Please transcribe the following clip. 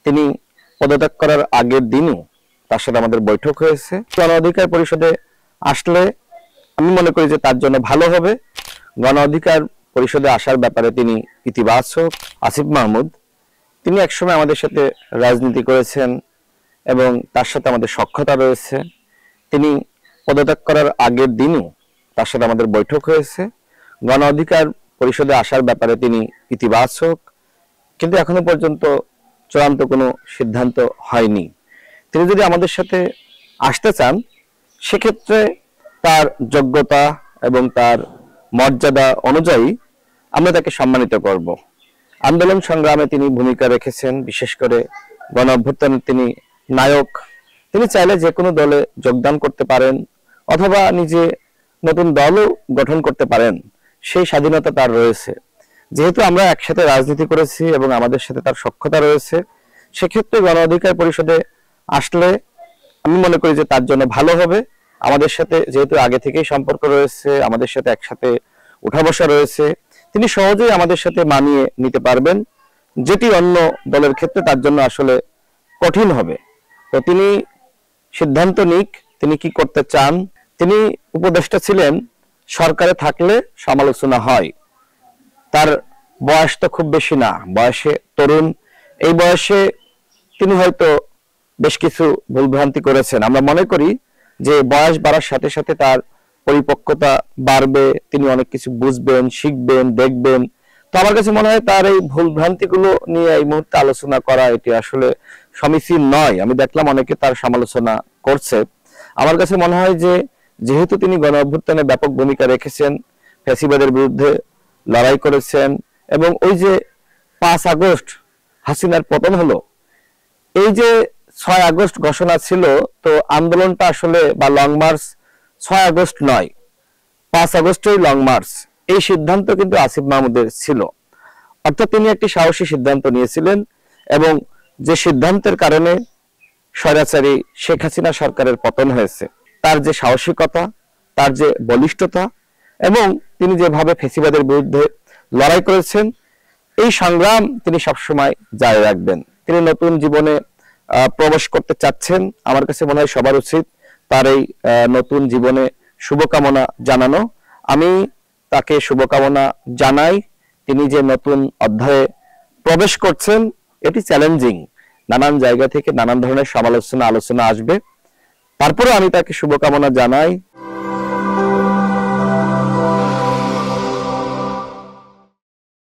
তিনি পদত্যাগ করার আগের দিনও তার সাথে আমাদের বৈঠক হয়েছে। গণ অধিকার পরিষদে আসলে আমি মনে করি যে তার জন্য ভালো হবে। গণ অধিকার পরিষদে আসার ব্যাপারে তিনি ইতিবাচক। আসিফ মাহমুদ তিনি একসময় আমাদের সাথে রাজনীতি করেছেন এবং তার সাথে আমাদের সখ্যতা রয়েছে। তিনি পদত্যাগ করার আগের দিনও তার সাথে আমাদের বৈঠক হয়েছে। গণ অধিকার পরিষদে আসার ব্যাপারে তিনি ইতিবাচক, কিন্তু এখনো পর্যন্ত চূড়ান্ত কোনো সিদ্ধান্ত হয়নি। তিনি যদি আমাদের সাথে আসতে চান সেক্ষেত্রে তার যোগ্যতা এবং তার মর্যাদা অনুযায়ী আমরা তাকে সম্মানিত করব। আন্দোলন সংগ্রামে তিনি ভূমিকা রেখেছেন, বিশেষ করে গণ অভ্যুত্থানের তিনি নায়ক। তিনি চাইলে যে কোনো দলে যোগদান করতে পারেন অথবা নিজে নতুন দলও গঠন করতে পারেন, সেই স্বাধীনতা তার রয়েছে। যেহেতু আমরা একসাথে রাজনীতি করেছি এবং আমাদের সাথে তার সখ্যতা রয়েছে, সেক্ষেত্রে গণ অধিকার পরিষদে আসলে আমি মনে করি যে তার জন্য ভালো হবে। আমাদের সাথে যেহেতু আগে থেকেই সম্পর্ক রয়েছে, আমাদের সাথে একসাথে উঠা বসা রয়েছে, তিনি সহজেই আমাদের সাথে মানিয়ে নিতে পারবেন, যেটি অন্য দলের ক্ষেত্রে তার জন্য আসলে কঠিন হবে। তো তিনি সিদ্ধান্ত নিক তিনি কি করতে চান। তিনি উপদেষ্টা ছিলেন, সরকারে থাকলে সমালোচনা হয়। তার বয়স তো খুব বেশি না, বয়সে তরুণ। এই বয়সে তিনি হয়তো বেশ কিছু ভুলভ্রান্তি করেছেন। আমরা মনে করি যে বয়স বাড়ার সাথে সাথে তার পরিপক্কতা বাড়বে, তিনি অনেক কিছু বুঝবেন, শিখবেন, দেখবেন। তো আমার কাছে মনে হয় তার এই ভুলভ্রান্তিগুলো নিয়ে এই মুহূর্তে আলোচনা করা এটি আসলে সমীচীন নয়। আমি দেখলাম অনেকে তার সমালোচনা করছে। আমার কাছে মনে হয় যে যেহেতু তিনি গণ অভ্যুত্থানে ব্যাপক ভূমিকা রেখেছেন, ফ্যাসিবাদের বিরুদ্ধে লড়াই করেছেন এবং ওই যে 5 আগস্ট হাসিনার পতন হলো, এই যে 6 আগস্ট ঘোষণা ছিল, তো আন্দোলনটা আসলে বা লং মার্চ 6 আগস্ট নয়, 5 আগস্টই লং মার্চ। এই সিদ্ধান্ত কিন্তু আসিফ মাহমুদের ছিল। অর্থাৎ তিনি একটি সাহসী সিদ্ধান্ত নিয়েছিলেন এবং যে সিদ্ধান্তের কারণে স্বৈরাচারী শেখ হাসিনা সরকারের পতন হয়েছে, তার যে সাহসিকতা, তার যে বলিষ্ঠতা এবং তিনি যেভাবে ফ্যাসিবাদের বিরুদ্ধে লড়াই করেছেন, এই সংগ্রাম তিনি সবসময় জারি রাখবেন। তিনি নতুন জীবনে প্রবেশ করতে চাচ্ছেন। আমার কাছে মনে হয় সবার উচিত তার এই নতুন জীবনে শুভকামনা জানানো। আমি তাকে শুভকামনা জানাই। তিনি যে নতুন অধ্যায়ে প্রবেশ করছেন এটি চ্যালেঞ্জিং, নানান জায়গা থেকে নানান ধরনের সমালোচনা আলোচনা আসবে, তারপরে আমি তাকে শুভকামনা জানাই।